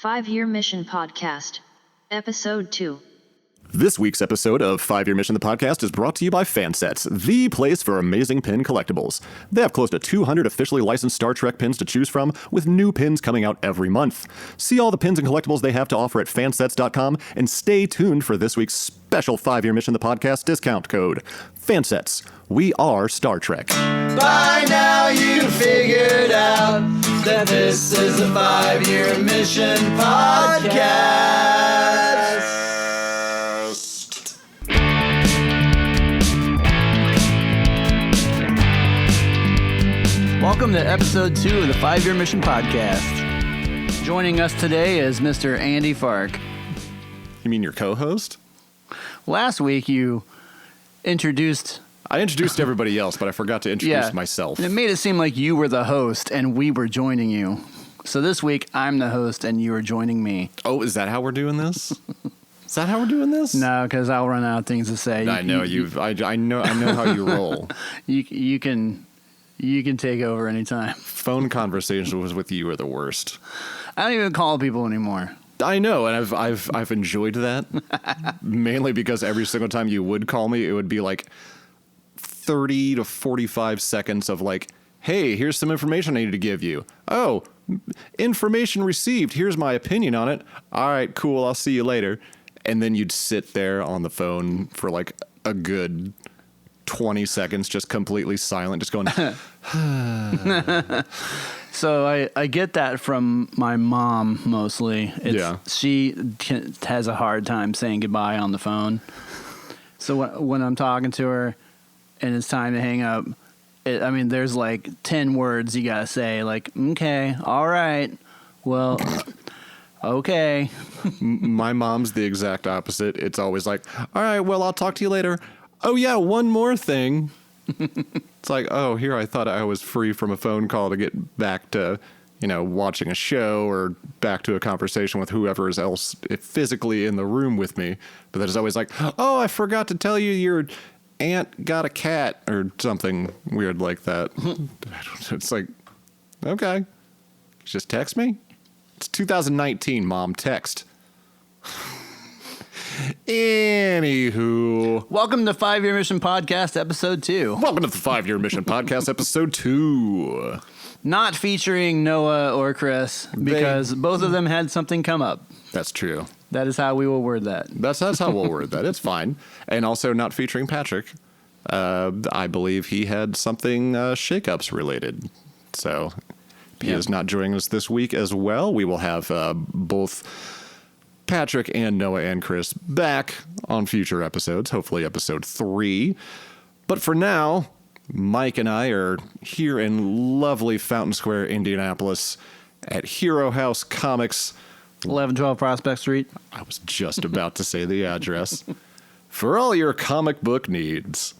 5-Year Mission Podcast, Episode 2. This week's episode of 5-Year Mission, the podcast, is brought to you by Fansets, the place for amazing pin collectibles. They have close to 200 officially licensed Star Trek pins to choose from, with new pins coming out every month. See all the pins and collectibles they have to offer at fansets.com, and stay tuned for this week's special 5-Year Mission, the podcast discount code. Fansets, we are Star Trek. By now you figured out that this is a 5-Year Mission podcast. Welcome to episode 2 of the 5-Year Mission Podcast. Joining us today is Mr. Andy Fark. You mean your co-host? Last week you introduced... I introduced everybody else, but I forgot to introduce myself. And it made it seem like you were the host and we were joining you. So this week I'm the host and you are joining me. Oh, is that how we're doing this? Is that how we're doing this? No, because I'll run out of things to say. I know I know how you roll. You can take over anytime. Phone conversations with you are the worst. I don't even call people anymore. I know, and I've enjoyed that. Mainly because every single time you would call me, it would be like 30 to 45 seconds of like, hey, here's some information I need to give you. Oh, information received. Here's my opinion on it. All right, cool. I'll see you later. And then you'd sit there on the phone for like a good 20 seconds, just completely silent, just going. So I get that from my mom mostly. She has a hard time saying goodbye on the phone. So when I'm talking to her and it's time to hang up, there's like 10 words you gotta say, like, okay, all right, well, okay. My mom's the exact opposite. It's always like, all right, well, I'll talk to you later. Oh, yeah, one more thing. It's like, oh, here I thought I was free from a phone call to get back to, watching a show or back to a conversation with whoever is else physically in the room with me. But then it's always like, oh, I forgot to tell you your aunt got a cat or something weird like that. It's like, okay, just text me. It's 2019, Mom, text. Anywho. Welcome to 5-Year Mission Podcast, Episode 2. Welcome to the 5-Year Mission Podcast, Episode 2. Not featuring Noah or Chris, because both of them had something come up. That's true. That is how we will word that. That's how we'll word that. It's fine. And also not featuring Patrick. I believe he had something shakeups related. So he is not joining us this week as well. We will have both Patrick and Noah and Chris back on future episodes, hopefully episode 3. But for now, Mike and I are here in lovely Fountain Square, Indianapolis at Hero House Comics. 1112 Prospect Street. I was just about to say the address. For all your comic book needs.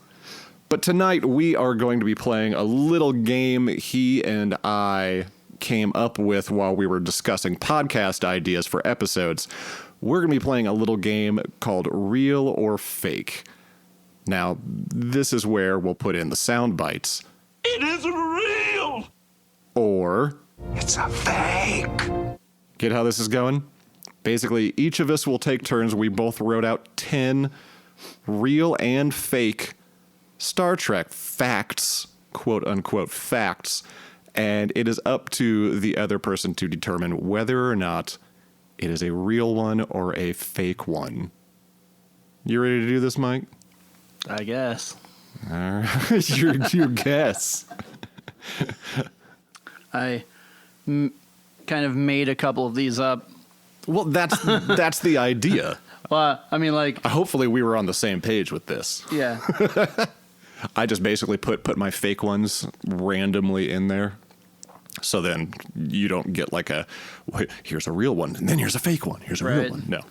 But tonight we are going to be playing a little game he and I came up with while we were discussing podcast ideas for episodes. We're going to be playing a little game called Real or Fake. Now, this is where we'll put in the sound bites. It isn't real. Or It's a fake. Get how this is going? Basically, each of us will take turns. We both wrote out 10 real and fake Star Trek facts, quote unquote facts, and it is up to the other person to determine whether or not it is a real one or a fake one. You ready to do this, Mike? I guess. All right. your guess. I kind of made a couple of these up. Well, that's the idea. Well, Hopefully we were on the same page with this. Yeah. I just basically put my fake ones randomly in there. So then you don't get like here's a real one and then here's a fake one. Here's a real one. No.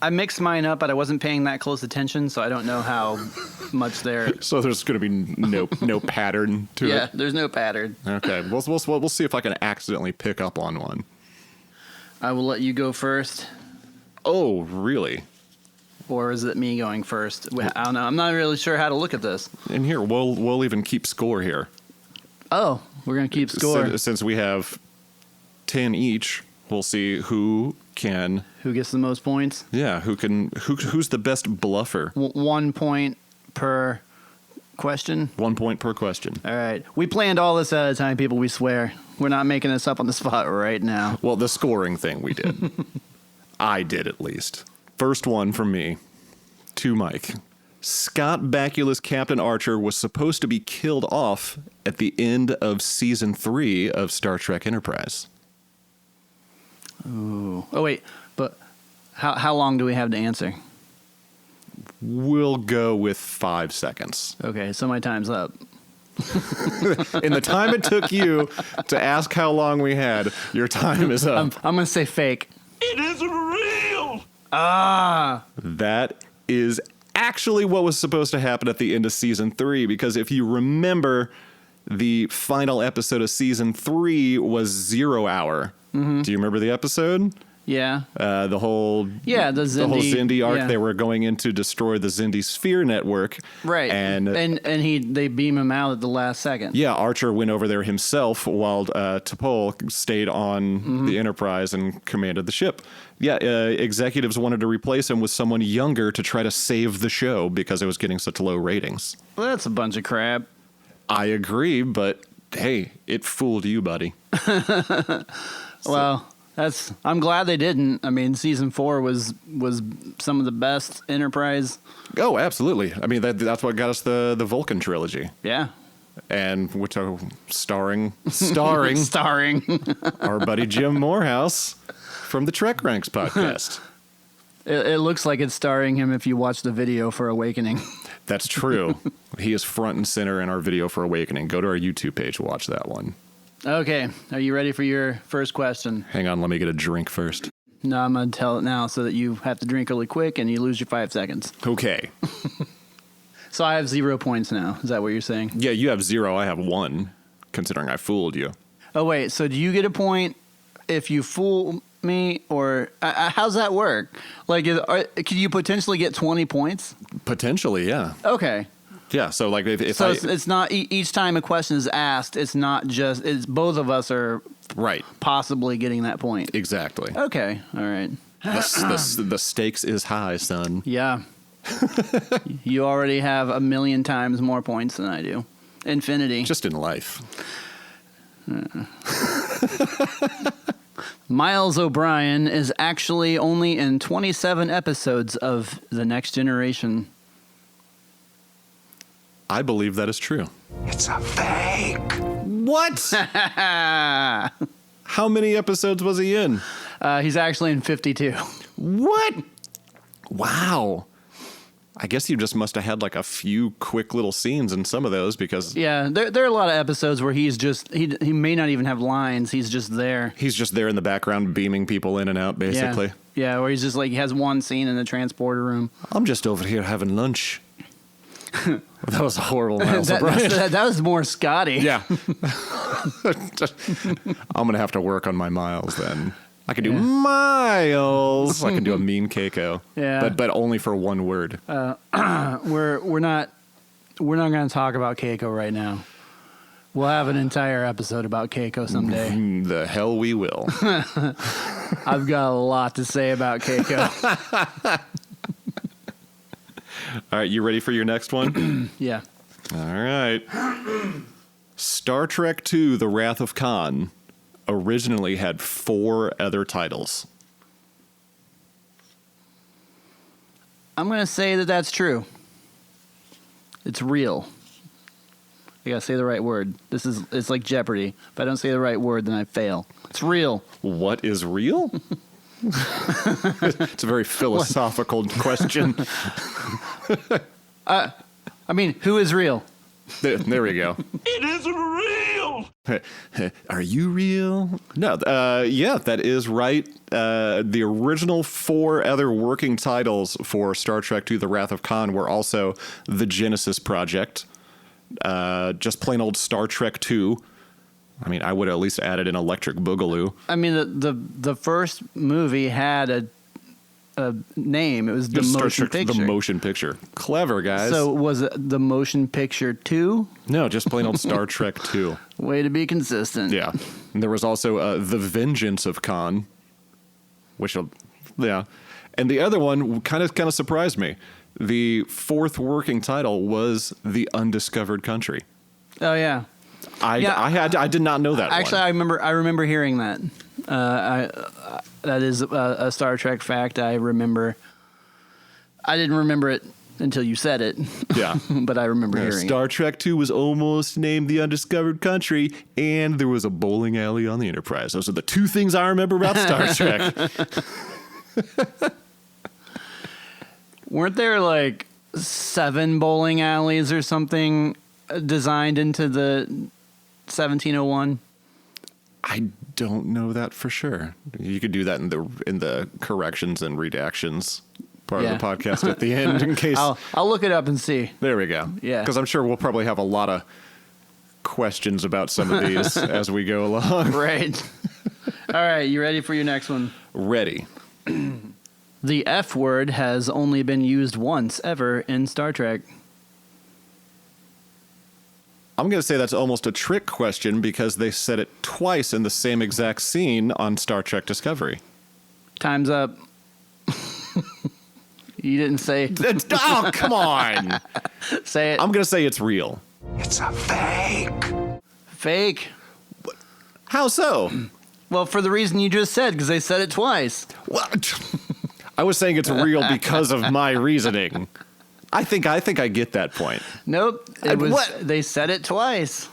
I mixed mine up, but I wasn't paying that close attention, so I don't know how much there. So there's going to be no pattern to it. Yeah, there's no pattern. Okay, we'll see if I can accidentally pick up on one. I will let you go first. Oh, really? Or is it me going first? I don't know. I'm not really sure how to look at this. And here, we'll even keep score here. Oh, we're going to keep score. Since we have 10 each, We'll see who gets the most points. Yeah, who's the best bluffer. 1 point per question. 1 point per question. All right. We planned all this ahead of time, people. We swear. We're not making this up on the spot right now. Well, the scoring thing we did. I did, at least. First one from me to Mike. Scott Bakula's Captain Archer was supposed to be killed off at the end of season 3 of Star Trek Enterprise. Ooh. Oh, wait. But how long do we have to answer? We'll go with 5 seconds. Okay, so my time's up. In the time it took you to ask how long we had, your time is up. I'm going to say fake. It isn't real. That is actually what was supposed to happen at the end of season 3, because if you remember, the final episode of season 3 was 0 Hour. Mm-hmm. Do you remember the episode? Yeah. The whole Xindi arc. Yeah. They were going in to destroy the Xindi Sphere network. Right. And they beam him out at the last second. Yeah, Archer went over there himself while T'Pol stayed on the Enterprise and commanded the ship. Yeah, executives wanted to replace him with someone younger to try to save the show because it was getting such low ratings. Well, that's a bunch of crap. I agree, but hey, it fooled you, buddy. Well, I'm glad they didn't. I mean, season 4 was some of the best Enterprise. Oh, absolutely. I mean, that's what got us the Vulcan trilogy. Yeah. And which are starring our buddy Jim Morehouse from the Trek Ranks podcast. It looks like it's starring him if you watch the video for Awakening. That's true. He is front and center in our video for Awakening. Go to our YouTube page, watch that one. Okay. Are you ready for your first question? Hang on, let me get a drink first. No, I'm going to tell it now so that you have to drink really quick and you lose your 5 seconds. Okay. So I have 0 points now. Is that what you're saying? Yeah, you have 0. I have 1, considering I fooled you. Oh, wait. So do you get a point if you fool me, or how's that work? Like, could you potentially get 20 points? Potentially, yeah. Okay. Yeah, so like if it's not each time a question is asked, it's not just both of us are right possibly getting that point. Exactly. Okay, all right. The stakes is high, son. Yeah. You already have 1,000,000 times more points than I do. Infinity. Just in life. Miles O'Brien is actually only in 27 episodes of The Next Generation. I believe that is true. It's a fake. What? How many episodes was he in? He's actually in 52. What? Wow. I guess you just must have had like a few quick little scenes in some of those because... Yeah, there are a lot of episodes where he's just... He may not even have lines. He's just there. He's just there in the background beaming people in and out, basically. Yeah, where he's just like... He has one scene in the transporter room. I'm just over here having lunch. That was a horrible Miles O'Brien. That was more Scotty. Yeah. I'm going to have to work on my Miles then. I can do Miles. I can do a mean Keiko. Yeah. But only for one word. We're not going to talk about Keiko right now. We'll have an entire episode about Keiko someday. The hell we will. I've got a lot to say about Keiko. All right, you ready for your next one? Yeah. All right. Star Trek II: The Wrath of Khan originally had 4 other titles. I'm going to say that that's true. It's real. I got to say the right word. It's like Jeopardy. If I don't say the right word, then I fail. It's real. What is real? It's a very philosophical question. I mean, who is real? There we go. It isn't real. Are you real? No. Yeah, that is right. The original 4 other working titles for Star Trek II: The Wrath of Khan were also the Genesis Project, just plain old Star Trek II. I mean, I would have at least added an Electric Boogaloo. I mean, the first movie had a name. It was the motion picture. The motion picture. Clever, guys. So was it the motion picture 2? No, just plain old Star Trek 2. Way to be consistent. Yeah. And there was also The Vengeance of Khan. which, yeah. And the other one kind of surprised me. The fourth working title was The Undiscovered Country. Oh yeah. I did not know that. Actually, one. I remember hearing that. That is a Star Trek fact. I remember. I didn't remember it until you said it. Yeah, but I remember hearing Star Trek 2 was almost named The Undiscovered Country, and there was a bowling alley on the Enterprise. Those are the two things I remember about Star Trek. Weren't there like 7 bowling alleys or something designed into the 1701? I don't know that for sure. You could do that in the corrections and redactions part of the podcast at the end in case. I'll look it up and see. There we go. Yeah. Because I'm sure we'll probably have a lot of questions about some of these as we go along. Right. All right. You ready for your next one? Ready. The F word has only been used once ever in Star Trek. I'm going to say that's almost a trick question because they said it twice in the same exact scene on Star Trek Discovery. Time's up. You didn't say. Oh, come on. Say it. I'm going to say it's real. It's a fake. Fake. How so? Well, for the reason you just said, because they said it twice. What? I was saying it's real because of my reasoning. I think I get that point. Nope. They said it twice.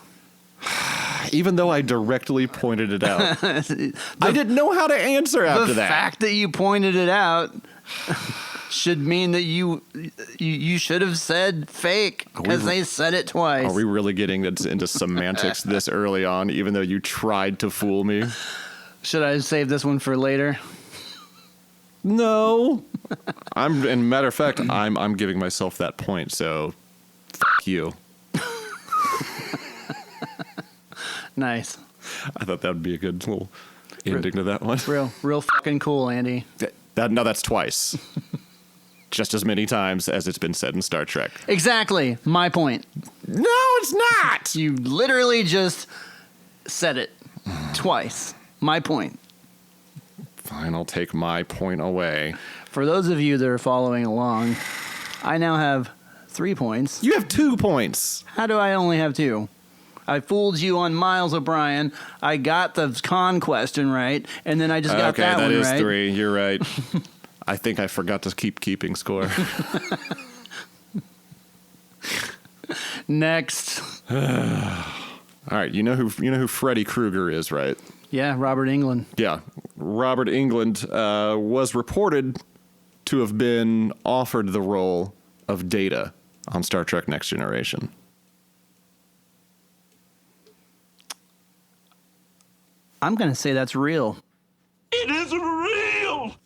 Even though I directly pointed it out. I didn't know how to answer after The that. fact that you pointed it out should mean that you should have said fake because they said it twice. Are we really getting into semantics this early on, even though you tried to fool me? Should I save this one for later? No. And matter of fact, I'm giving myself that point, so f*** you. Nice. I thought that would be a good little ending to that one. Real fucking cool, Andy. That's twice. Just as many times as it's been said in Star Trek. Exactly. My point. No, it's not. You literally just said it twice. My point. Fine, I'll take my point away. For those of you that are following along, I now have 3 points. You have 2 points. How do I only have 2? I fooled you on Miles O'Brien. I got the con question right, and then I just got that one right. Okay, that is 3. You're right. I think I forgot to keeping score. Next. All right, you know who Freddy Krueger is, right? Yeah, Robert Englund. Yeah, Robert Englund was reported to have been offered the role of Data on Star Trek Next Generation. I'm going to say that's real. It is real.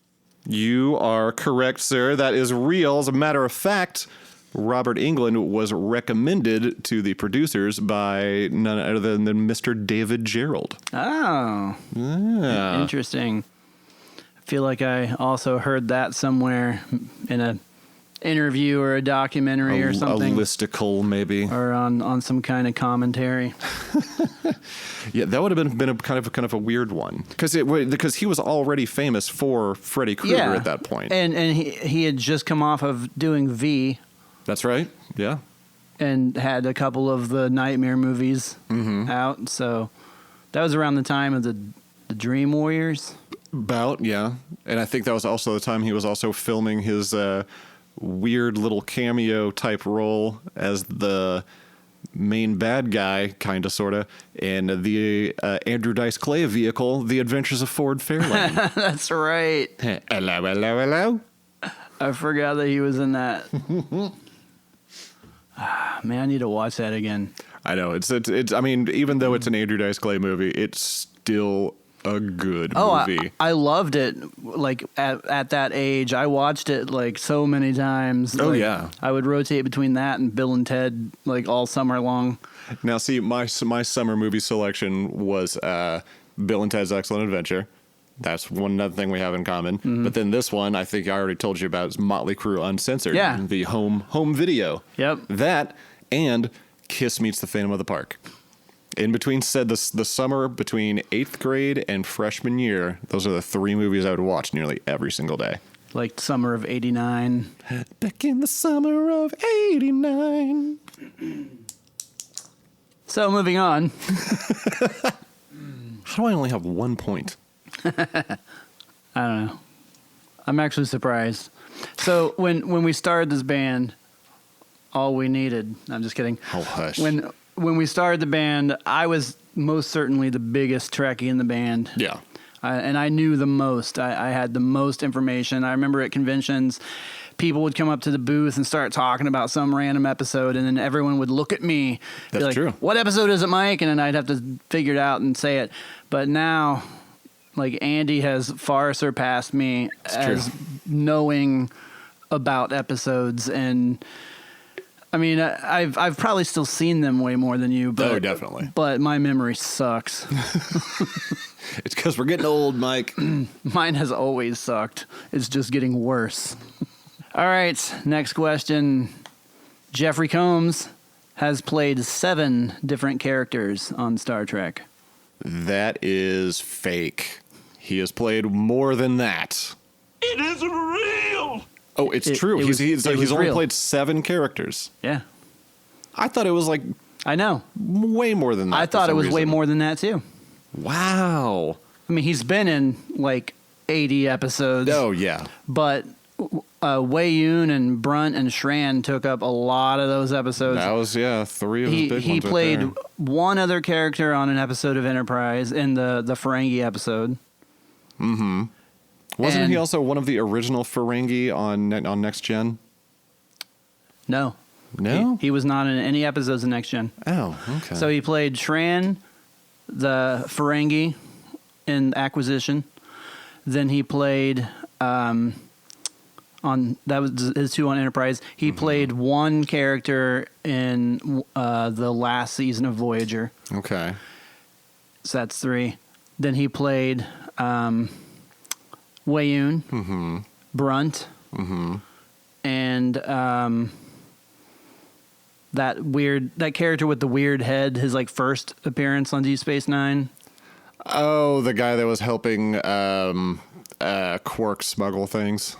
You are correct, sir. That is real. As a matter of fact, Robert Englund was recommended to the producers by none other than Mr. David Gerald. Oh. Yeah. Interesting. I feel like I also heard that somewhere in a interview or a documentary or something. A listicle, maybe. Or on some kind of commentary. Yeah, that would have been a kind of a weird one. Because he was already famous for Freddy Krueger at that point. And he had just come off of doing V. That's right. Yeah. And had a couple of the Nightmare movies out. So that was around the time of the Dream Warriors. Yeah. And I think that was also the time he was also filming his weird little cameo type role as the main bad guy, kind of, sort of, in the Andrew Dice Clay vehicle, The Adventures of Ford Fairlane. That's right. Hello. I forgot that he was in that. Man, I need to watch that again. I know. It's. I mean, even though it's an Andrew Dice Clay movie, it's still a good movie. I loved it. Like at that age, I watched it like so many times. Oh, like, yeah. I would rotate between that and Bill and Ted like all summer long. Now, see, my summer movie selection was Bill and Ted's Excellent Adventure. That's one other thing we have in common. Mm-hmm. But then this one, I think I already told you about, is Motley Crue Uncensored. Yeah. The home video. Yep. That and Kiss Meets the Phantom of the Park. In between said the summer between 8th grade and freshman year, those are the 3 movies I would watch nearly every single day. Like summer of '89. Back in the summer of '89. So moving on. How do I only have 1 point? I don't know. I'm actually surprised. So when we started this band, all we needed. I'm just kidding. Oh, hush. When we started the band, I was most certainly the biggest Trekkie in the band. Yeah. And I knew the most. I had the most information. I remember at conventions, people would come up to the booth and start talking about some random episode, and then everyone would look at me. That's be like, true. What episode is it, Mike? And then I'd have to figure it out and say it. But now, like, Andy has far surpassed me as knowing about episodes. And I mean, I've probably still seen them way more than you. But, Oh, definitely. But my memory sucks. It's because we're getting old, Mike. Mine has always sucked. It's just getting worse. All right, next question. Jeffrey Combs has played 7 different characters on Star Trek. That is fake. He has played more than that. It isn't real. Oh, it's true. it was He's only real. played 7 characters. Yeah, I thought it was like I know. way more than that. I for thought it some was way reason. more than that, too. Wow. I mean, he's been in like 80 episodes. Oh, yeah. But Wei Yun and Brunt and Shran took up a lot of those episodes. That was, 3 of his big He ones right played there. one other character on an episode of Enterprise in the Ferengi episode. Wasn't and- he also one of the original Ferengi on Next Gen? No. No? He was not in any episodes of Next Gen. Oh, okay. So he played Shran, the Ferengi in Acquisition. Then he played that was his 2 on Enterprise. He played one character in the last season of Voyager. Okay. So that's 3. Then he played Wei Yun, Brunt, and that character with the weird head, his like first appearance on Deep Space Nine. Oh, the guy that was helping Quark smuggle things.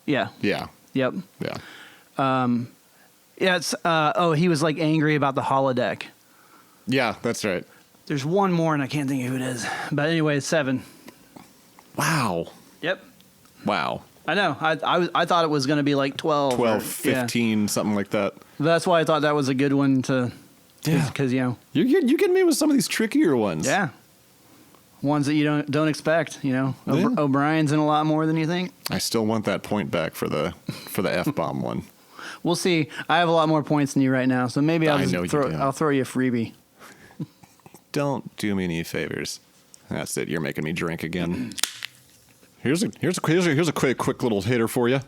Yeah. Yeah. Yep. Yeah. Yeah. It's he was like angry about the holodeck. Yeah, that's right. There's one more, and I can't think of who it is. But anyway, it's 7. Wow. Yep. Wow. I know. I thought it was going to be like 12. 12, or- 15, something like that. That's why I thought that was a good one to. Yeah. Because You get me with some of these trickier ones. Yeah. Ones that you don't expect, Yeah. O'Brien's in a lot more than you think. I still want that point back for the F-bomb one. We'll see. I have a lot more points than you right now, so maybe I know you do. I'll throw you a freebie. Don't do me any favors. That's it. You're making me drink again. Here's a quick little hitter for you.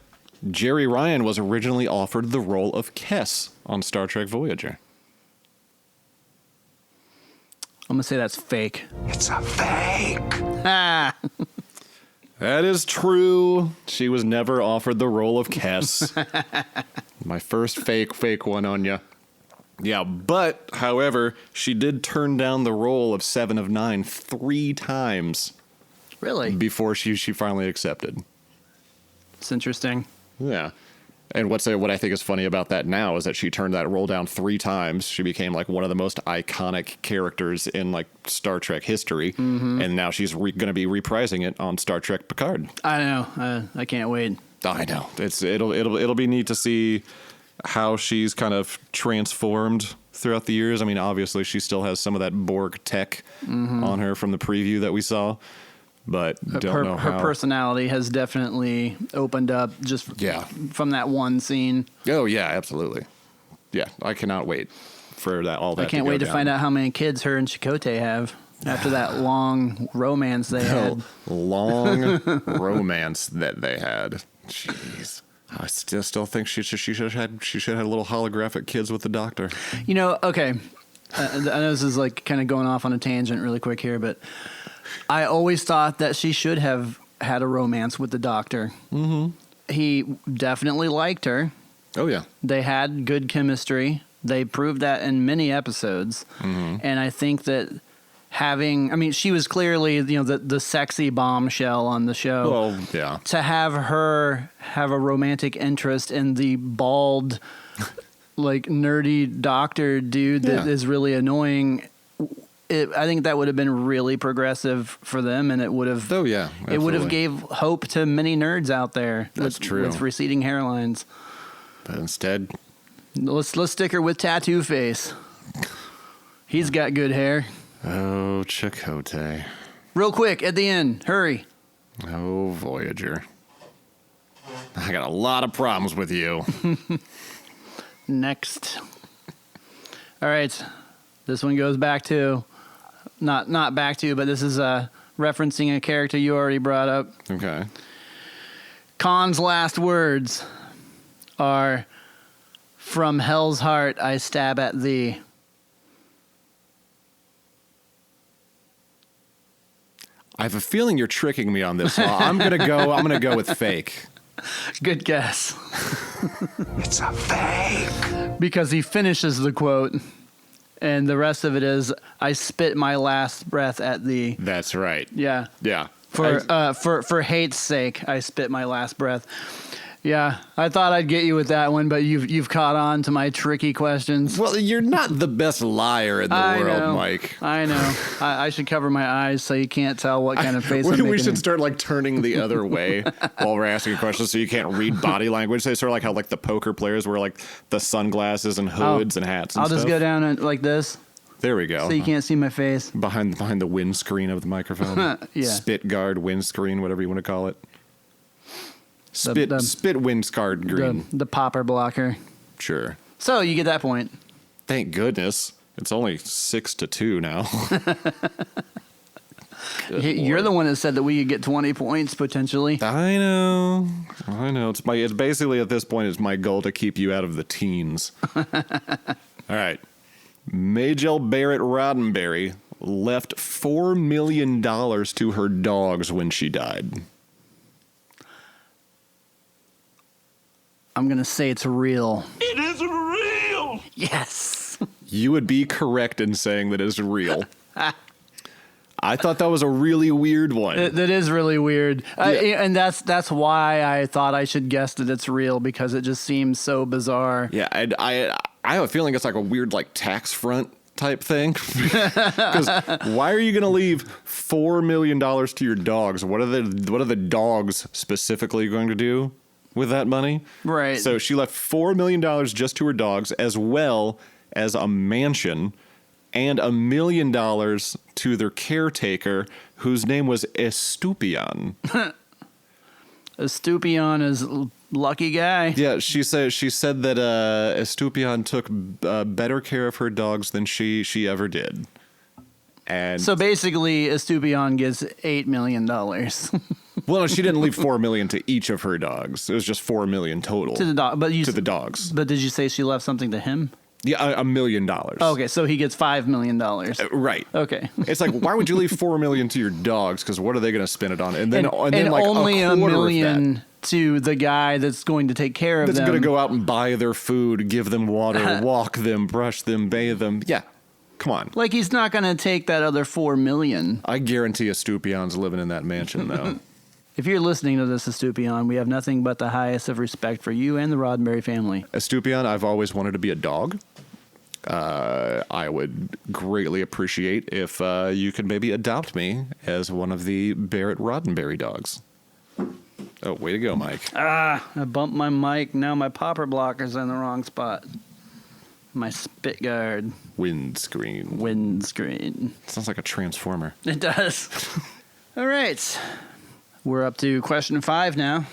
Jerry Ryan was originally offered the role of Kess on Star Trek Voyager. I'm gonna say that's fake. It's a fake. Ah, That is true. She was never offered the role of Kess. My first fake one on you. Yeah, but, however, she did turn down the role of 7 of 9 3 times really? before she finally accepted. It's interesting. Yeah. And what I think is funny about that now is that she turned that role down 3 times. She became like one of the most iconic characters in like Star Trek history, and now she's going to be reprising it on Star Trek Picard. I know. I can't wait. I know it'll be neat to see how she's kind of transformed throughout the years. I mean, obviously she still has some of that Borg tech on her from the preview that we saw. But don't know how. Her personality has definitely opened up just from that one scene. Oh yeah, absolutely. Yeah, I cannot wait for that. All that. I can't wait to find out how many kids her and Chakotay have after that long romance they had. Long romance that they had. Jeez, I still think she should have had little holographic kids with the Doctor. Okay. I know this is like kind of going off on a tangent really quick here, but I always thought that she should have had a romance with the Doctor. Mm-hmm. He definitely liked her. Oh yeah. They had good chemistry, They proved that in many episodes. Mm-hmm. And I think that she was clearly, the sexy bombshell on the show. Well, yeah. To have her have a romantic interest in the bald, like nerdy doctor dude that is really annoying. I think that would have been really progressive for them, and it would have. Oh yeah, absolutely. It would have gave hope to many nerds out there. That's true. With receding hairlines. But instead, let's stick her with Tattoo Face. He's got good hair. Oh, Chakotay. Real quick at the end, hurry. Oh, Voyager. I got a lot of problems with you. Next. All right, this one goes back to. Not back to, but this is referencing a character you already brought up. Okay. Khan's last words are, "From hell's heart I stab at thee." I have a feeling you're tricking me on this. So I'm gonna go with fake. Good guess. It's a fake. Because he finishes the quote. And the rest of it is, "I spit my last breath at thee." That's right. Yeah. Yeah. For hate's sake, I spit my last breath. Yeah, I thought I'd get you with that one, but you've caught on to my tricky questions. Well, you're not the best liar in the world, Mike. I know. I should cover my eyes so you can't tell what kind of face I'm making. We should start turning the other way while we're asking questions, so you can't read body language. They sort of how the poker players wear the sunglasses and hoods and hats. And I'll just go down and like this. There we go. So you can't see my face behind the windscreen of the microphone. Yeah. Spit guard windscreen, whatever you want to call it. Spit windscard green. The popper blocker. Sure. So you get that point. Thank goodness. It's only 6-2 now. You're the one that said that we could get 20 points potentially. I know. It's basically at this point it's my goal to keep you out of the teens. All right. Majel Barrett Roddenberry left $4 million to her dogs when she died. I'm going to say it's real. It isn't real. Yes. You would be correct in saying that it's real. I thought that was a really weird one. That is really weird. Yeah. And that's why I thought I should guess that it's real, because it just seems so bizarre. Yeah, and I have a feeling it's a weird tax front type thing. Because why are you going to leave $4 million to your dogs? What are the dogs specifically going to do with that money? Right. So she left $4 million just to her dogs, as well as a mansion and $1 million to their caretaker, whose name was Estupiñán. Estupiñán is lucky guy. Yeah, she said that Estupiñán took better care of her dogs than she ever did. And so basically, Estupiñán gets $8 million. Well, no, she didn't leave $4 million to each of her dogs. It was just $4 million total to the dog, to the dogs. But did you say she left something to him? Yeah, $1 million. Okay, so he gets $5 million. Right. Okay. It's why would you leave $4 million to your dogs? Because what are they going to spend it on? And then only $1 million to the guy that's going to take care of them. That's going to go out and buy their food, give them water, walk them, brush them, bathe them. Yeah. Come on. He's not going to take that other $4 million. I guarantee Estupiñán's living in that mansion, though. If you're listening to this, Estupiñán, we have nothing but the highest of respect for you and the Roddenberry family. Estupiñán, I've always wanted to be a dog. I would greatly appreciate if you could maybe adopt me as one of the Barrett Roddenberry dogs. Oh, way to go, Mike. I bumped my mic. Now my popper blocker's in the wrong spot. My spit guard. Windscreen. Sounds like a transformer. It does. All right. We're up to question 5 now.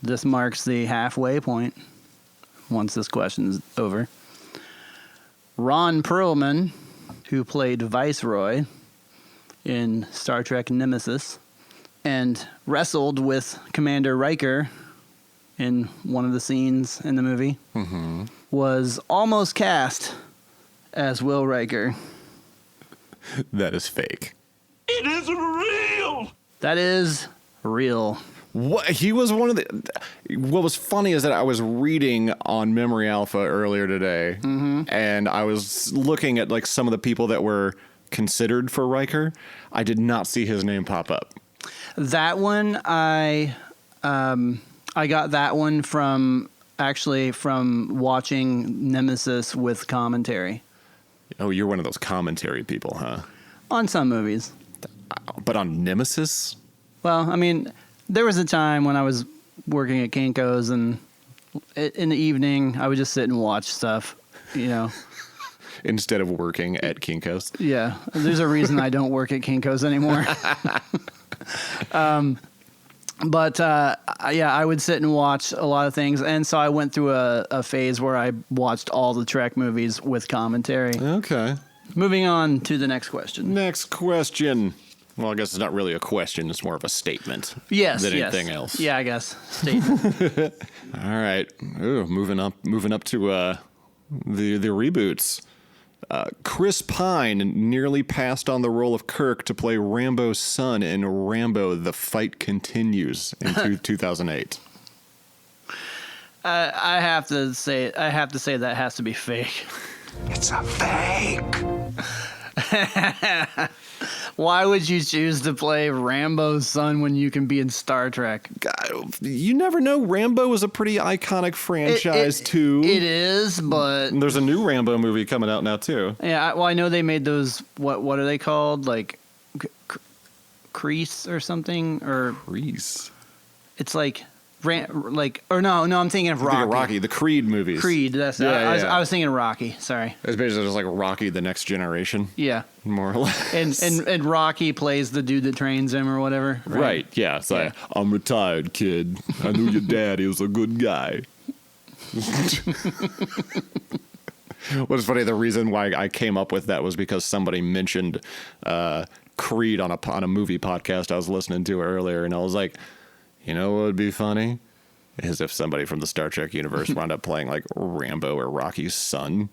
This marks the halfway point once this question's over. Ron Perlman, who played Viceroy in Star Trek Nemesis and wrestled with Commander Riker in one of the scenes in the movie, was almost cast as Will Riker. That is fake. It isn't real. That is real. He was one of the. What was funny is that I was reading on Memory Alpha earlier today, and I was looking at like some of the people that were considered for Riker. I did not see his name pop up. That one, I got that one from watching Nemesis with commentary. Oh, you're one of those commentary people, huh? On some movies. But on Nemesis? Well, I mean, there was a time when I was working at Kinko's, and in the evening, I would just sit and watch stuff, you know. Instead of working at Kinko's? Yeah. There's a reason I don't work at Kinko's anymore. Yeah, I would sit and watch a lot of things. And so I went through a phase where I watched all the Trek movies with commentary. Okay. Moving on to the next question. Next question. Well, I guess it's not really a question. It's more of a statement. Yes. Than anything else. Yeah, I guess. Statement. All right. Ooh, moving up to the reboots. Chris Pine nearly passed on the role of Kirk to play Rambo's son in Rambo: The Fight Continues in 2008. I have to say that has to be fake. It's a fake. Why would you choose to play Rambo's son when you can be in Star Trek? God, you never know. Rambo is a pretty iconic franchise, too. It is, but... There's a new Rambo movie coming out now, too. Yeah, well, I know they made those... What are they called? Like, Crease or something? Or Crease? It's like... No, I'm thinking of Rocky. The Creed movies. Creed, that's I was thinking Rocky, sorry. It's basically just like Rocky, the Next Generation. Yeah. More or less. And Rocky plays the dude that trains him or whatever. Right, yeah. It's like, I'm retired, kid. I knew your dad. He was a good guy. What's funny, the reason why I came up with that was because somebody mentioned Creed on a movie podcast I was listening to earlier, and I was like, you know what would be funny? Is if somebody from the Star Trek universe wound up playing like Rambo or Rocky's son.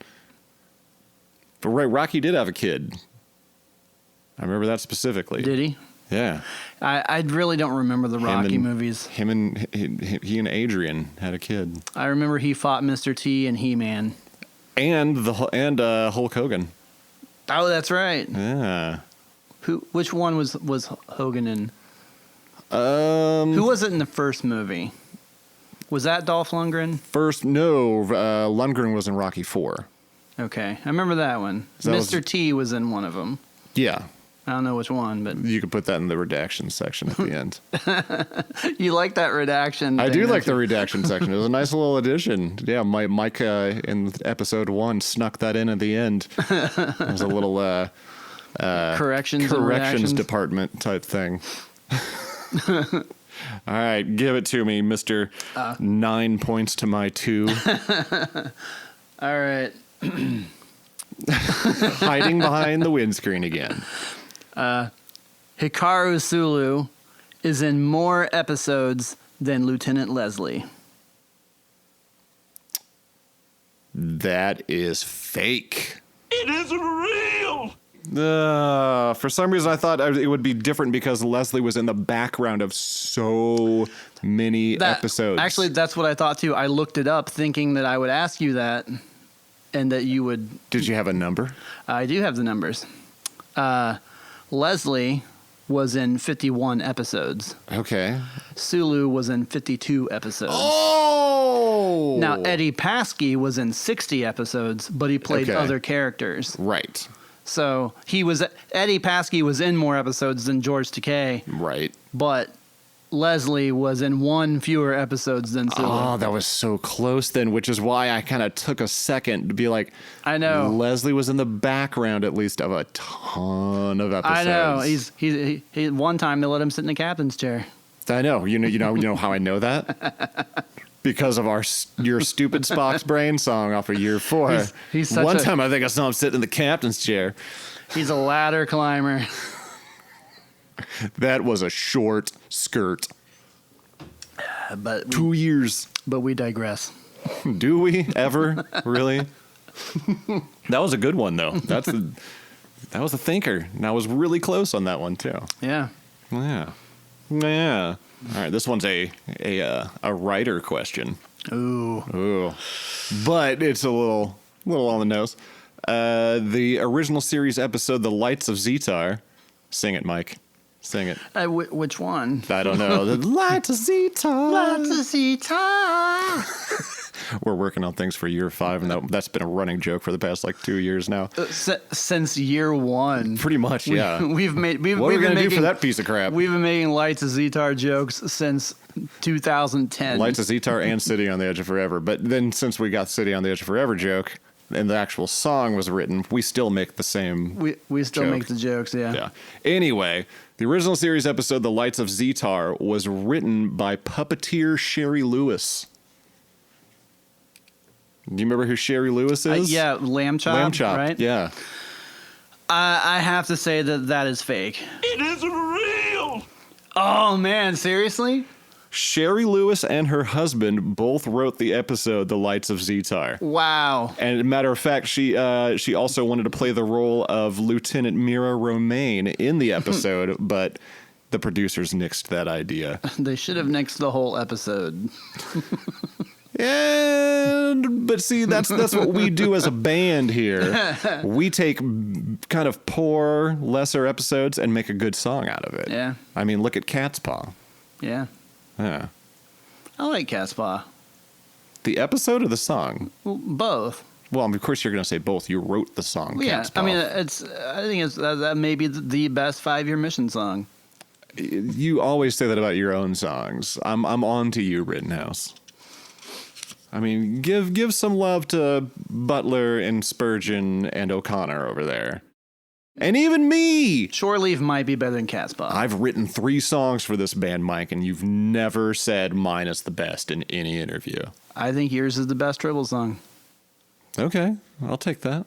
But right, Rocky did have a kid. I remember that specifically. Did he? Yeah. I really don't remember the Rocky movies. He and Adrian had a kid. I remember he fought Mr. T and He-Man. And Hulk Hogan. Oh, that's right. Yeah. Which one was Hogan in? Who was it in the first movie? Was that Dolph Lundgren? Lundgren was in Rocky IV. Okay, I remember that one. Mr. T was in one of them. Yeah. I don't know which one, but... You could put that in the redaction section at the end. You like that redaction? I do like the redaction section. It was a nice little addition. Yeah, Mike in episode 1 snuck that in at the end. It was a little corrections department type thing. All right, give it to me, Mr. 9 points to my 2. All right. Hiding behind the windscreen again. Hikaru Sulu is in more episodes than Lieutenant Leslie. That is fake. It isn't real. For some reason, I thought it would be different because Leslie was in the background of so many episodes. Actually, that's what I thought too. I looked it up thinking that I would ask you that and that you would... Did you have a number? I do have the numbers. Leslie was in 51 episodes. Okay. Sulu was in 52 episodes. Oh! Now, Eddie Paskey was in 60 episodes, but he played other characters. Right. So Eddie Paskey was in more episodes than George Takei. Right. But Leslie was in one fewer episodes than Sulu. Oh, that was so close then, which is why I kind of took a second to be like, I know. Leslie was in the background at least of a ton of episodes. I know. He one time they let him sit in the captain's chair. I know. You know how I know that? Because of your stupid Spock's Brain song off of year 4. He's One time I think I saw him sitting in the captain's chair. He's a ladder climber. That was a short skirt. But 2 years. But we digress. Do we ever? Really? That was a good one, though. That was a thinker. And I was really close on that one, too. Yeah. Yeah. Yeah. All right, this one's a writer question. Ooh. But it's a little on the nose. The original series episode, The Lights of Zetar. Sing it, Mike. Sing it. Which one? I don't know. The Lights of Zetar. Lights of Zetar. We're working on things for year 5, and that's been a running joke for the past 2 years now. Since year 1. Pretty much, yeah. What are we going to do for that piece of crap? We've been making Lights of Zetar jokes since 2010. Lights of Zetar and City on the Edge of Forever. But then since we got City on the Edge of Forever joke, and the actual song was written, we still make the same We still joke. make the jokes, yeah. Yeah. Anyway, the original series episode, The Lights of Zetar, was written by puppeteer Sherry Lewis. Do you remember who Sherry Lewis is? Yeah, Lamb Chop, right? Yeah. I have to say that is fake. It isn't real. Oh, man, seriously? Sherry Lewis and her husband both wrote the episode The Lights of Zetar. Wow. And matter of fact, she also wanted to play the role of Lieutenant Mira Romaine in the episode, but the producers nixed that idea. They should have nixed the whole episode. But see, that's what we do as a band here. We take kind of poor, lesser episodes and make a good song out of it. Yeah. I mean, look at Cat's Paw. Yeah. Yeah. I like Cat's Paw. The episode or the song? Well, both. Well, of course you're going to say both. You wrote the song, Yeah, Cat's Paw. I mean, I think that may be the best 5-year mission song. You always say that about your own songs. I'm on to you, Rittenhouse. I mean, give some love to Butler and Spurgeon and O'Connor over there. And even me! Shore Leave might be better than Cat's Paw. I've written 3 songs for this band, Mike, and you've never said mine is the best in any interview. I think yours is the best Tribble song. Okay, I'll take that.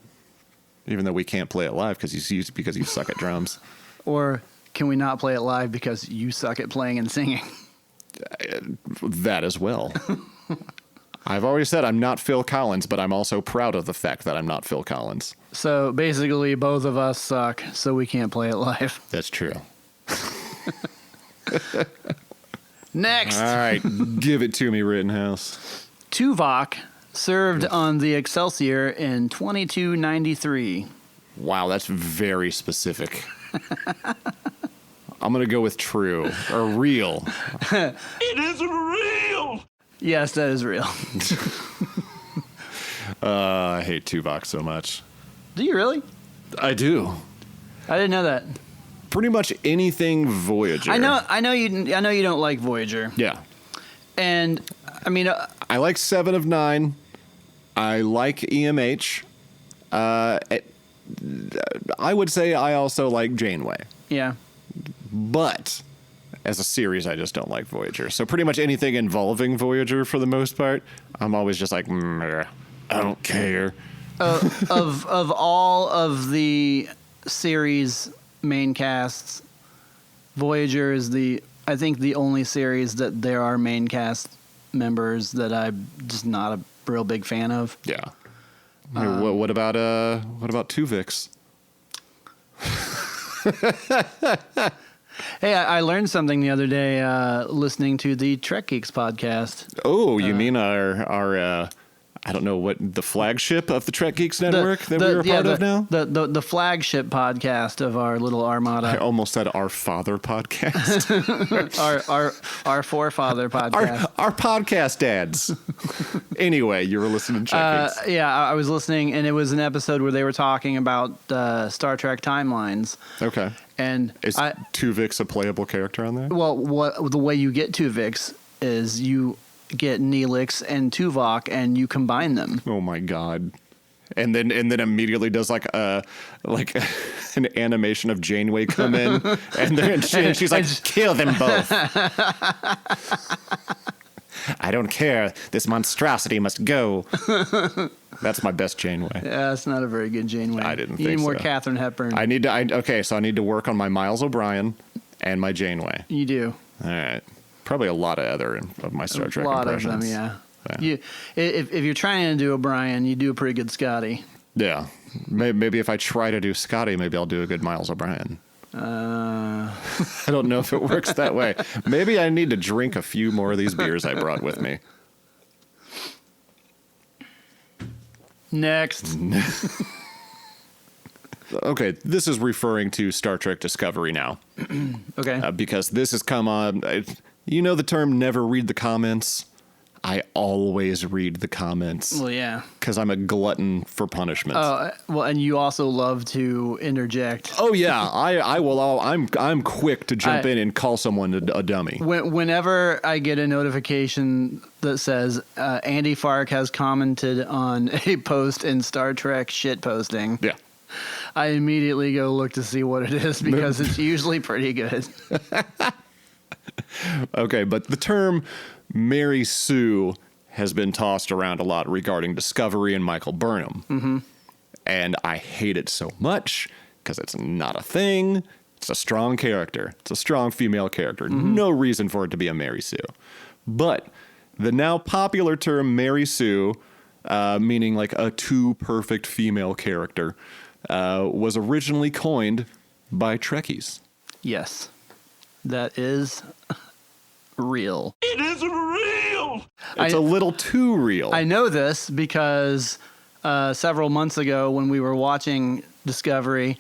Even though we can't play it live because you suck at drums. Or can we not play it live because you suck at playing and singing? That as well. I've already said I'm not Phil Collins, but I'm also proud of the fact that I'm not Phil Collins. So basically, both of us suck, so we can't play it live. That's true. Next. All right, give it to me, Rittenhouse. Tuvok served on the Excelsior in 2293. Wow, that's very specific. I'm going to go with true or real. It isn't real. Yes, that is real. I hate Tuvok so much. Do you really? I do. I didn't know that. Pretty much anything Voyager. I know you don't like Voyager. Yeah. And I mean, I like 7 of 9. I like EMH. I would say I also like Janeway. yeah. But as a series, I just don't like Voyager. So pretty much anything involving Voyager for the most part, I'm always just like, I don't care. Of all of the series main casts, Voyager is I think the only series that there are main cast members that I'm just not a real big fan of. Yeah. What about Tuvix? Hey, I learned something the other day listening to the Trek Geeks podcast. Oh, you mean our I don't know what the flagship of the Trek Geeks Network that we're a part of now? The flagship podcast of our little I armada. almost said our father podcast. our forefather podcast. our podcast dads. Anyway, you were listening to Trek Geeks. Yeah, I was listening, and it was an episode where they were talking about Star Trek timelines. Okay. And Is Tuvix a playable character on there? well, the way you get Tuvix is you get Neelix and Tuvok, and you combine them. Oh my god. And then immediately does like an animation of Janeway come in, and then she's like, kill them both. I don't care. This monstrosity must go. That's my best Janeway. Yeah, that's not a very good Janeway. I didn't You think need more so. Katharine Hepburn. I need to work on my Miles O'Brien and my Janeway. You do. All right. Probably a lot of other of my Star Trek A lot of impressions. them, yeah. If you're trying to do O'Brien, you do a pretty good Scotty. Yeah. Maybe if I try to do Scotty, maybe I'll do a good Miles O'Brien. I don't know if it works that way. Maybe I need to drink a few more of these beers I brought with me. Next. Okay, this is referring to Star Trek Discovery now. Okay. Because this has come on. You know the term never read the comments? I always read the comments. Well, yeah. Because I'm a glutton for punishment. Well, and you also love to interject. Oh yeah, I will. I'm quick to jump in and call someone a dummy. Whenever I get a notification that says Andy Fark has commented on a post in Star Trek shit posting, Yeah. I immediately go look to see what it is because it's usually pretty good. Okay, but the term Mary Sue has been tossed around a lot regarding Discovery and Michael Burnham. Mm-hmm. And I hate it so much because it's not a thing. It's a strong character. It's a strong female character. Mm-hmm. No reason for it to be a Mary Sue. But the now popular term Mary Sue, meaning like a too perfect female character, was originally coined by Trekkies. Yes, that is real. It isn't real. It's a little too real. I know this because several months ago when we were watching Discovery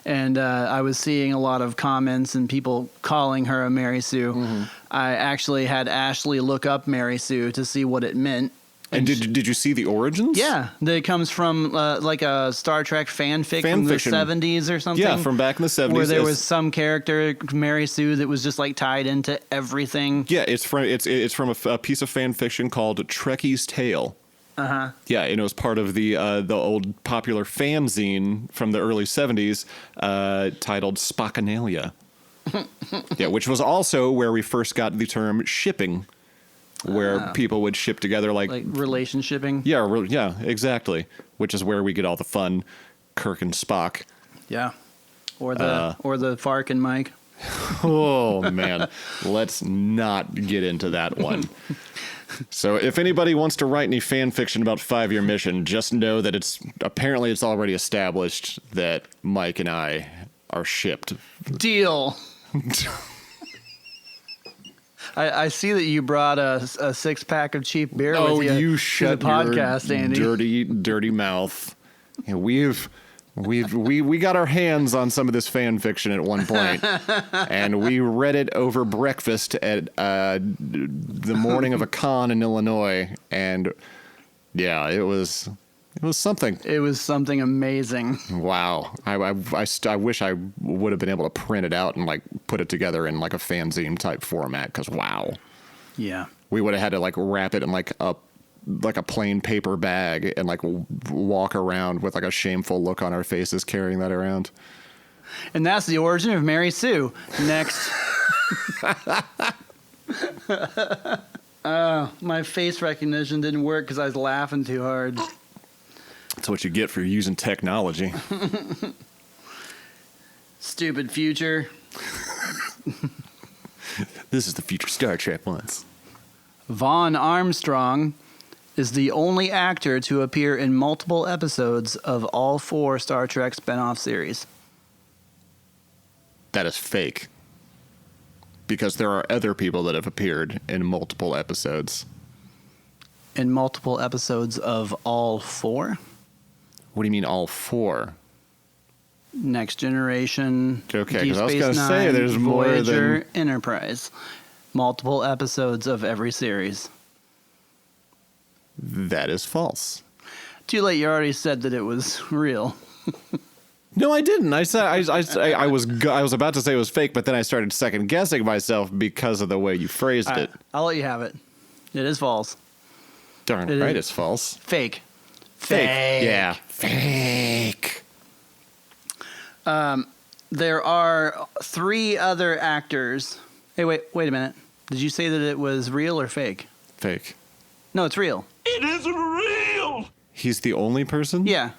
and I was seeing a lot of comments and people calling her a Mary Sue, I actually had Ashley look up Mary Sue to see what it meant. And did you see the origins? Yeah, that comes from like a Star Trek fanfic from the 70s or something. Yeah, from back in the 70s. Where there was some character, Mary Sue, that was just like tied into everything. Yeah, it's from a piece of fan fiction called Trekkie's Tale. Uh-huh. Yeah, and it was part of the old popular fanzine from the early 70s titled Spockanalia. Yeah, which was also where we first got the term shipping. Where people would ship together like relationshipping. Yeah, exactly. Which is where we get all the fun Kirk and Spock. Yeah. Or the Fark and Mike. Oh man, let's not get into that one. So if anybody wants to write any fan fiction about 5-Year Mission, just know that it's already established that Mike and I are shipped. Deal. I see that you brought a 6-pack of cheap beer with you. Oh, you shut to the podcast, your Andy. dirty mouth. Yeah, we got our hands on some of this fan fiction at one point, and we read it over breakfast at the morning of a con in Illinois, and yeah, it was something. It was something amazing. Wow. I wish I would have been able to print it out and like put it together in like a fanzine type format, because wow. Yeah. We would have had to like wrap it in like a plain paper bag and like walk around with like a shameful look on our faces carrying that around. And that's the origin of Mary Sue. Next. My face recognition didn't work because I was laughing too hard. That's what you get for using technology. Stupid future. This is the future Star Trek once. Vaughn Armstrong is the only actor to appear in multiple episodes of all 4 Star Trek spinoff series. That is fake. Because there are other people that have appeared in multiple episodes. In multiple episodes of all 4? What do you mean all 4? Next Generation, Okay, Deep 'cause I was Space gonna say Nine, there's more Voyager, than- Enterprise. Multiple episodes of every series. That is false. Too late, you already said that it was real. No, I didn't. I said I was about to say it was fake, but then I started second guessing myself because of the way you phrased it. I'll let you have it. It is false. Darn It right, is. it's false. Fake. Fake. Yeah, fake. There are 3 other actors. Hey, wait a minute. Did you say that it was real or fake? Fake. No, it's real. It isn't real. He's the only person? Yeah.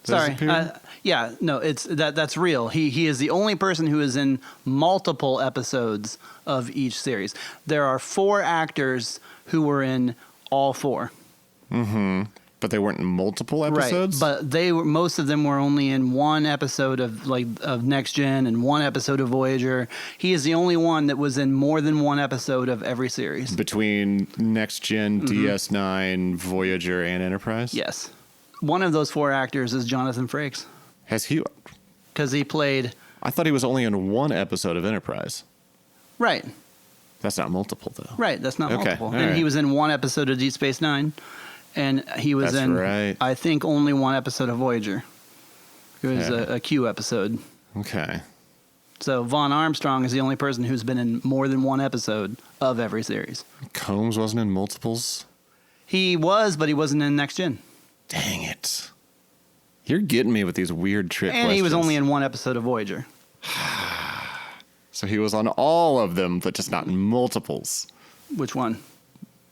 That's Sorry. appeared? Yeah, no, that's real. He is the only person who is in multiple episodes of each series. There are 4 actors who were in all 4. Mm-hmm. But they weren't in multiple episodes? Right, but most of them were only in one episode of Next Gen and one episode of Voyager. He is the only one that was in more than one episode of every series. Between Next Gen, DS9, Voyager, and Enterprise? Yes. One of those 4 actors is Jonathan Frakes. Has he? Because he played... I thought he was only in one episode of Enterprise. Right. That's not multiple, though. Right, that's not multiple. And right. he was in one episode of Deep Space Nine. And he was I think, only one episode of Voyager. It was a Q episode. Okay. So Vaughn Armstrong is the only person who's been in more than one episode of every series. Combs wasn't in multiples? He was, but he wasn't in Next Gen. Dang it. You're getting me with these weird trick questions. And he was only in one episode of Voyager. So he was on all of them, but just not in multiples. Which one?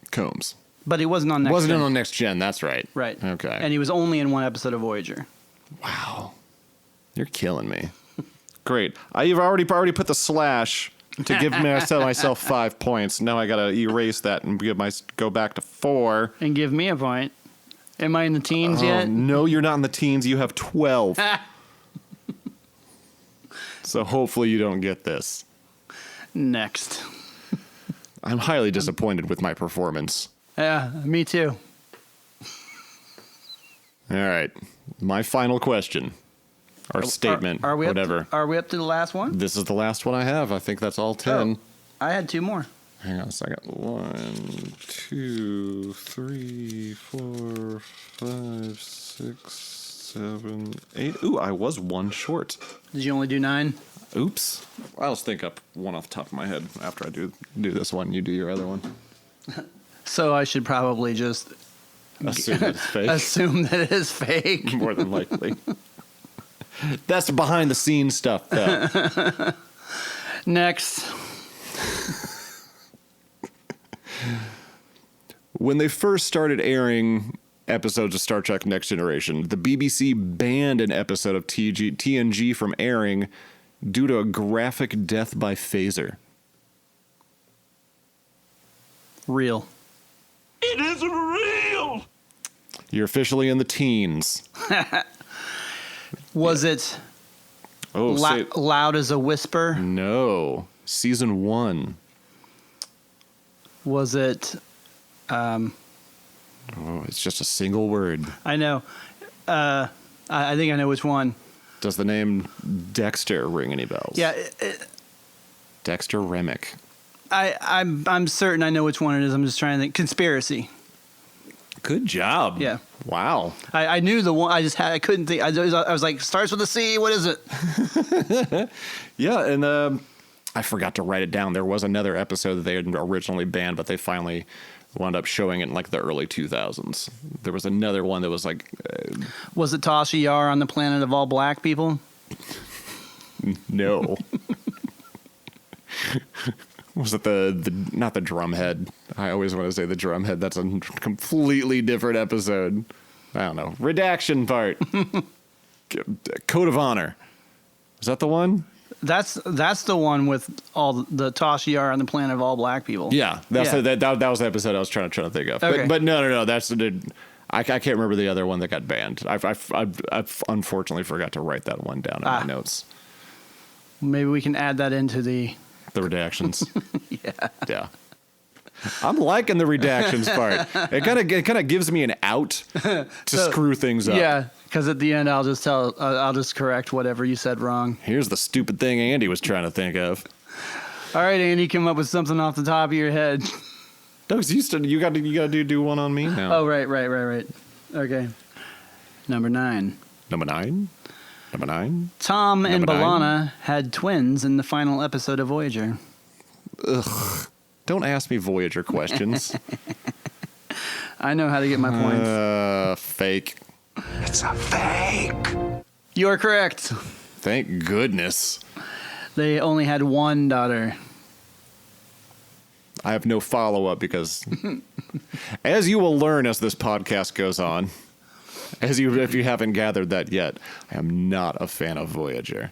Combs. But he wasn't on Next Gen. Wasn't on Next Gen, that's right. Right. Okay. And he was only in one episode of Voyager. Wow. You're killing me. Great. I've already put the slash to give myself 5 points. Now I got to erase that and go back to 4. And give me a point. Am I in the teens yet? No, you're not in the teens. You have 12. So hopefully you don't get this. Next. I'm highly disappointed with my performance. Yeah, me too. All right. My final question. Or statement. Are we whatever. Are we up to the last one? This is the last one I have. I think that's all 10. I had 2 more. Hang on a second. 1, 2, 3, 4, 5, 6, 7, 8. Ooh, I was 1 short. Did you only do 9? Oops. I'll just think up one off the top of my head after I do this one. You do your other one. So I should probably just Assume it's fake. assume that it is fake. More than likely. That's behind the scenes stuff, though. Next. When they first started airing episodes of Star Trek Next Generation, the BBC banned an episode of TNG from airing due to a graphic death by phaser. Real. It isn't real. You're officially in the teens. Was it Oh, loud as a whisper? No. Season 1. Was it... Oh, it's just a single word. I know. I think I know which one. Does the name Dexter ring any bells? Yeah, Dexter Remick. I'm certain I know which one it is. I'm just trying to think. Conspiracy. Good job. Yeah. Wow. I knew the one. I couldn't think. I was like, starts with a C. What is it? Yeah, and I forgot to write it down. There was another episode that they had originally banned, but they finally wound up showing it in like the early 2000s. There was another one that was like... Was it Tasha Yar on the planet of all black people? No. Was it not the drumhead? I always want to say the drumhead. That's a completely different episode. I don't know. Redaction part. Code of Honor. Is that the one? That's the one with all the Tasha Yar on the planet of all black people. Yeah, that was the episode I was trying to think of. Okay. But no. That's I can't remember the other one that got banned. I've unfortunately forgot to write that one down in my notes. Maybe we can add that into the redactions. Yeah. I'm liking the redactions part. It kind of gives me an out to screw things up. Yeah, because at the end I'll just correct whatever you said wrong. Here's the stupid thing Andy was trying to think of. All right, Andy, come up with something off the top of your head. No, you got to do one on me now. Oh, right. Okay. Number 9. Number 9. Tom and Number 9. B'Elanna had twins in the final episode of Voyager. Ugh. Don't ask me Voyager questions. I know how to get my points. Fake. It's a fake. You are correct. Thank goodness. They only had one daughter. I have no follow-up because, as you will learn as this podcast goes on, if you haven't gathered that yet, I am not a fan of Voyager.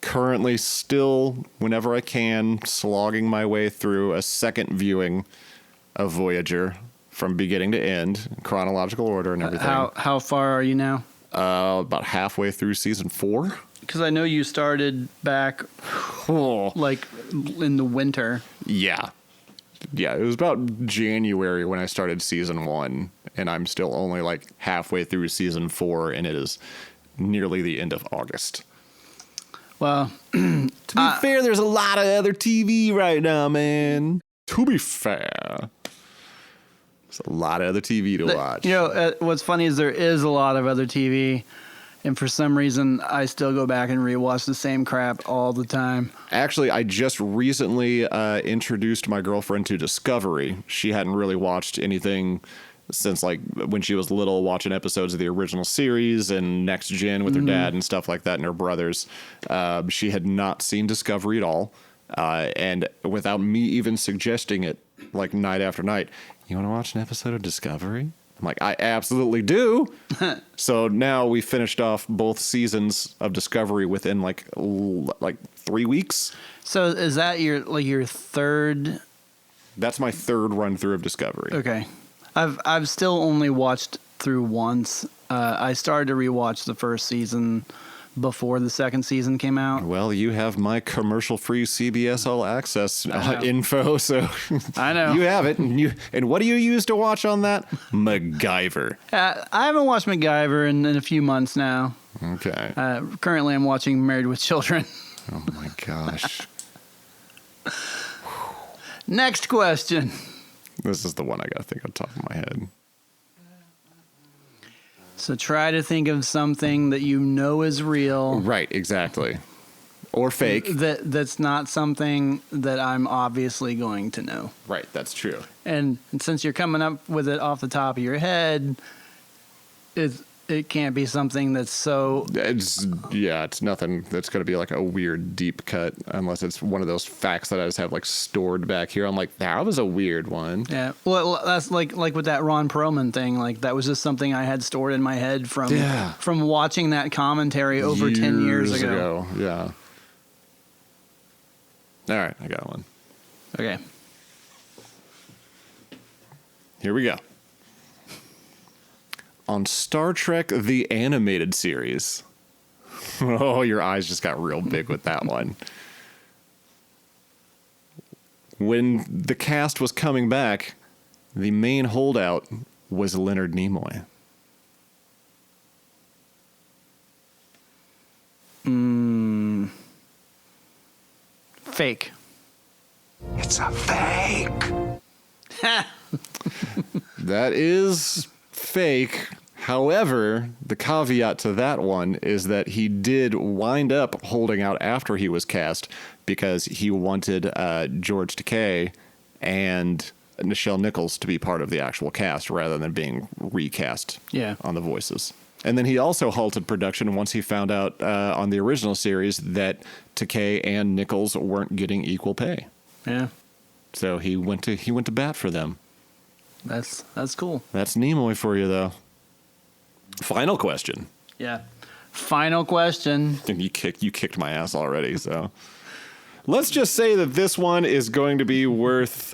Currently, still, whenever I can, slogging my way through a second viewing of Voyager from beginning to end, chronological order and everything. How far are you now? About halfway through season 4. Because I know you started back like in the winter. Yeah. Yeah, it was about January when I started season 1, and I'm still only like halfway through season 4, and it is nearly the end of August. Well, to be fair, there's a lot of other TV right now, man. To be fair, there's a lot of other TV to watch. You know, what's funny is there is a lot of other TV, and for some reason, I still go back and rewatch the same crap all the time. Actually, I just recently introduced my girlfriend to Discovery. She hadn't really watched anything since like when she was little, watching episodes of the original series and Next Gen with her dad and stuff like that and her brothers. She had not seen Discovery at all. And without me even suggesting it, like night after night, you want to watch an episode of Discovery? I'm like, I absolutely do. So now we finished off both seasons of Discovery within like 3 weeks. So is that your third? That's my third run through of Discovery. Okay, I've still only watched through once. I started to rewatch the first season before the second season came out. Well, you have my commercial-free CBS All Access info, so I know you have it. And what do you use to watch on that? MacGyver. I haven't watched MacGyver in a few months now. Okay. Currently, I'm watching Married with Children. Oh my gosh. Next question. This is the one I got to think on top of my head. So try to think of something that you know is real. Right, exactly. Or fake. That's not something that I'm obviously going to know. Right, that's true. And since you're coming up with it off the top of your head, it can't be something that's so... It's nothing that's going to be like a weird deep cut unless it's one of those facts that I just have like stored back here. I'm like, that was a weird one. Yeah. Well, that's like with that Ron Perlman thing. Like that was just something I had stored in my head from watching that commentary over 10 years ago. Yeah. All right, I got one. Okay. Here we go. On Star Trek, the animated series. Oh, your eyes just got real big with that one. When the cast was coming back, the main holdout was Leonard Nimoy. Fake. It's a fake. That is fake. However, the caveat to that one is that he did wind up holding out after he was cast because he wanted George Takei and Nichelle Nichols to be part of the actual cast rather than being recast on the voices. And then he also halted production once he found out on the original series that Takei and Nichols weren't getting equal pay. Yeah. So he went to bat for them. That's cool. That's Nimoy for you, though. Final question. Yeah. Final question. And you kicked my ass already, so let's just say that this one is going to be worth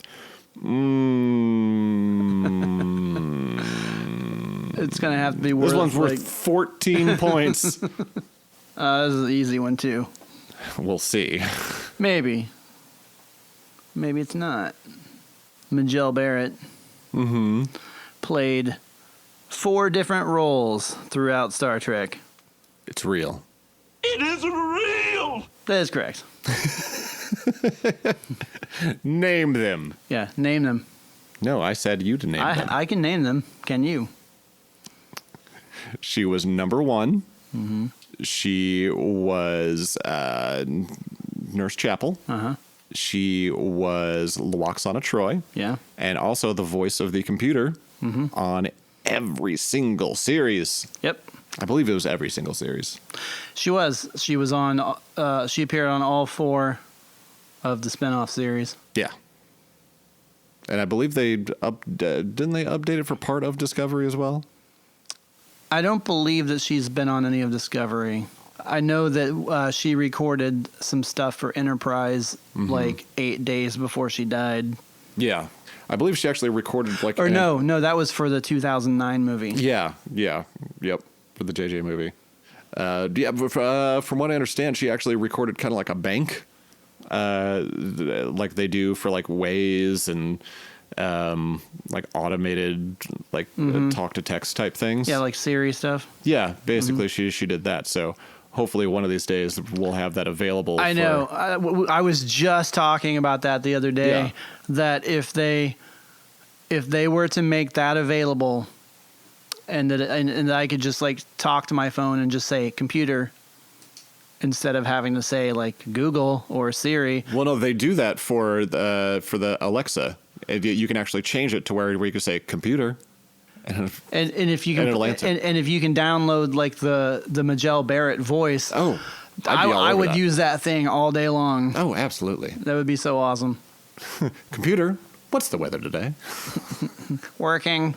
it's gonna have to be worth. This one's worth 14 points. This is an easy one too. We'll see. Maybe it's not. Majel Barrett played 4 different roles throughout Star Trek. It's real. It isn't real. That is correct. Name them. Yeah, name them. No, I said you to name them. I can name them. Can you? She was number 1. Mm-hmm. She was Nurse Chapel. Uh-huh. She was Lwaxana Troy. Yeah. And also the voice of the computer on every single series. Yep. I believe it was every single series. She was. She was on. She appeared on all 4 of the spinoff series. Yeah. And I believe didn't they update it for part of Discovery as well? I don't believe that she's been on any of Discovery. I know that she recorded some stuff for Enterprise like 8 days before she died. Yeah. I believe she actually recorded like... Or no, that was for the 2009 movie. Yeah. Yep. For the JJ movie. From what I understand, she actually recorded kind of like a bank, like they do for like Waze and like automated like talk to text type things. Yeah, like Siri stuff. Yeah, basically she did that. So hopefully one of these days we'll have that available. I know. I was just talking about that the other day. Yeah. That if they were to make that available, and that I could just like talk to my phone and just say computer instead of having to say like Google or Siri. Well, no, they do that for the Alexa. You can actually change it to where you can say computer. And if you can and if you can download like the Majel Barrett voice, I would use that thing all day long. Oh, absolutely. That would be so awesome. Computer, what's the weather today? Working.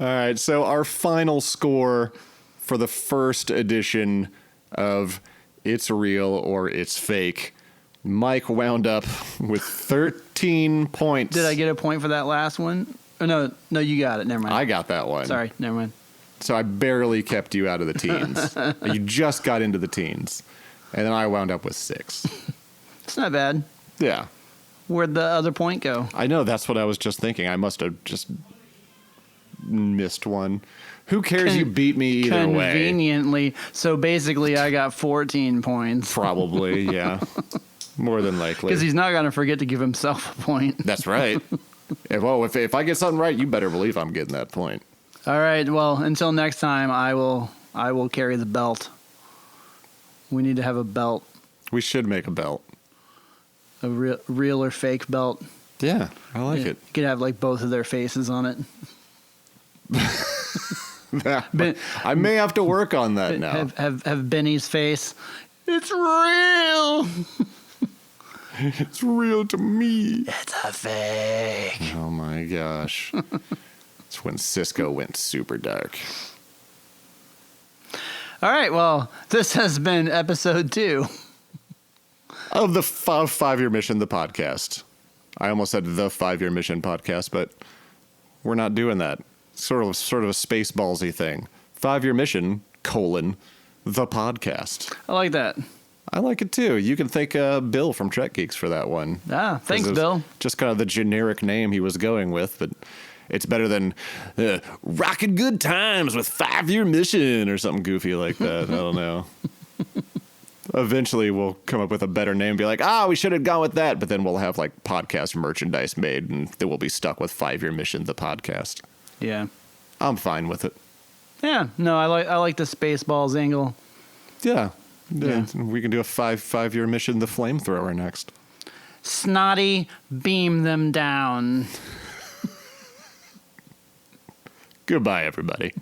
All right, so our final score for the first edition of It's Real or It's Fake. Mike wound up with 13 points. Did I get a point for that last one? Oh, no, you got it. Never mind. I got that one. Sorry, never mind. So I barely kept you out of the teens. You just got into the teens. And then I wound up with 6. It's not bad. Yeah. Where'd the other point go? I know, that's what I was just thinking. I must have just missed one. Who cares? You beat me either way. Conveniently. So basically, I got 14 points. Probably, yeah. More than likely. Because he's not going to forget to give himself a point. That's right. If I get something right, you better believe I'm getting that point. All right. Well, until next time, I will carry the belt. We need to have a belt. We should make a belt. A real or fake belt. Yeah, I like it. You could have like both of their faces on it. I may have to work on that now. Have Benny's face. It's real. It's real to me. It's a fake. Oh my gosh. It's when Cisco went super dark. All right, well, this has been episode 2 of the 5-Year Mission, the podcast. I almost said the 5-Year Mission podcast, but we're not doing that. Sort of a space ballsy thing. 5-Year Mission, the podcast. I like that. I like it too. You can thank Bill from Trek Geeks for that one. Ah, thanks, Bill. Just kind of the generic name he was going with, but it's better than Rockin' Good Times with 5-Year Mission or something goofy like that. I don't know. Eventually we'll come up with a better name and be like, we should have gone with that. But then we'll have like podcast merchandise made and then we'll be stuck with 5-Year Mission, the podcast. Yeah. I'm fine with it. Yeah. No, I like the Spaceballs angle. Yeah. We can do a 5-Year Mission, the flamethrower next. Snotty, beam them down. Goodbye, everybody.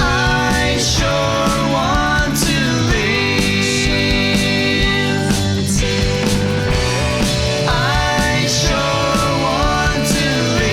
I sure want to leave. I sure want to leave.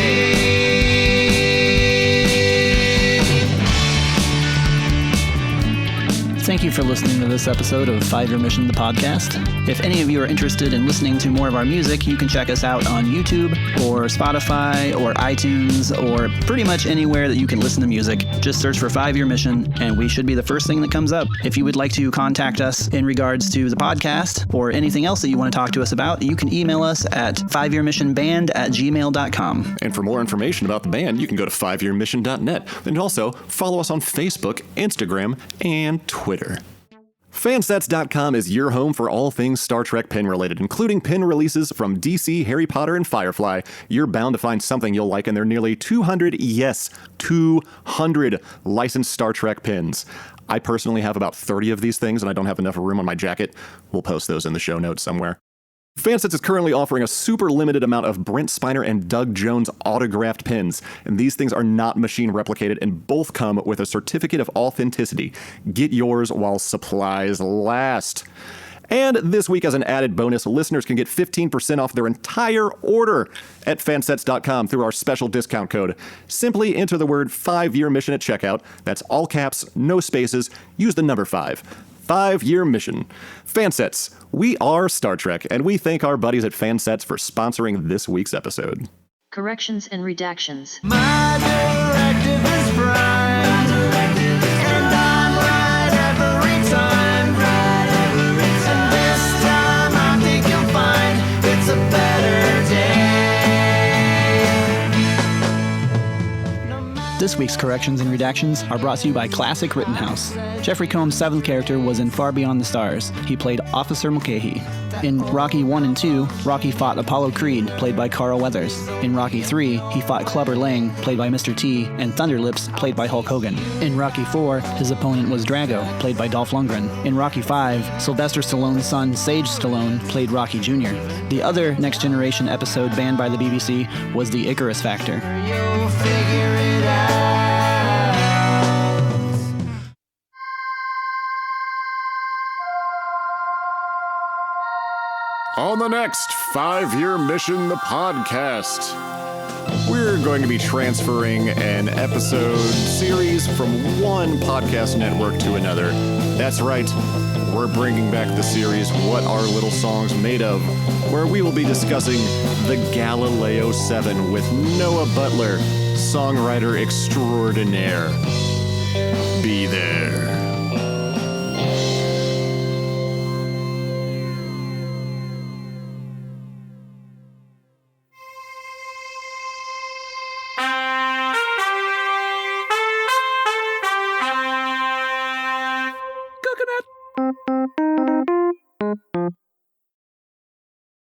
Thank you for listening to this episode of 5-Year Mission, the podcast. If any of you are interested in listening to more of our music, you can check us out on YouTube or Spotify or iTunes or pretty much anywhere that you can listen to music. Just search for 5-Year Mission and we should be the first thing that comes up. If you would like to contact us in regards to the podcast or anything else that you want to talk to us about, you can email us at 5yearmissionband@gmail.com. And for more information about the band, you can go to 5yearmission.net and also follow us on Facebook, Instagram, and Twitter. Fansets.com is your home for all things Star Trek pin related, including pin releases from DC, Harry Potter, and Firefly. You're bound to find something you'll like in their nearly 200 licensed Star Trek pins. I personally have about 30 of these things, and I don't have enough room on my jacket. We'll post those in the show notes somewhere. Fansets is currently offering a super limited amount of Brent Spiner and Doug Jones autographed pins, and these things are not machine replicated and both come with a certificate of authenticity. Get yours while supplies last. And this week, as an added bonus, listeners can get 15% off their entire order at fansets.com through our special discount code. Simply enter the word 5-year mission at checkout. That's all caps, no spaces. Use the number 5. 5-year mission. Fansets. We are Star Trek, and we thank our buddies at Fansets for sponsoring this week's episode. Corrections and redactions. My directive is prime, and I'm right every time. And this time I think you'll find it's a better day. This week's corrections and redactions are brought to you by Classic Rittenhouse. Jeffrey Combs' 7th character was in Far Beyond the Stars. He played Officer Mulcahy. In Rocky 1 and 2, Rocky fought Apollo Creed, played by Carl Weathers. In Rocky 3, he fought Clubber Lang, played by Mr. T, and Thunderlips, played by Hulk Hogan. In Rocky 4, his opponent was Drago, played by Dolph Lundgren. In Rocky 5, Sylvester Stallone's son, Sage Stallone, played Rocky Jr. The other Next Generation episode banned by the BBC was The Icarus Factor. You'll figure it out. On the next 5-year mission, the podcast, we're going to be transferring an episode series from one podcast network to another. That's right, we're bringing back the series What Are Little Songs Made Of, where we will be discussing the Galileo 7 with Noah Butler, songwriter extraordinaire. Be there.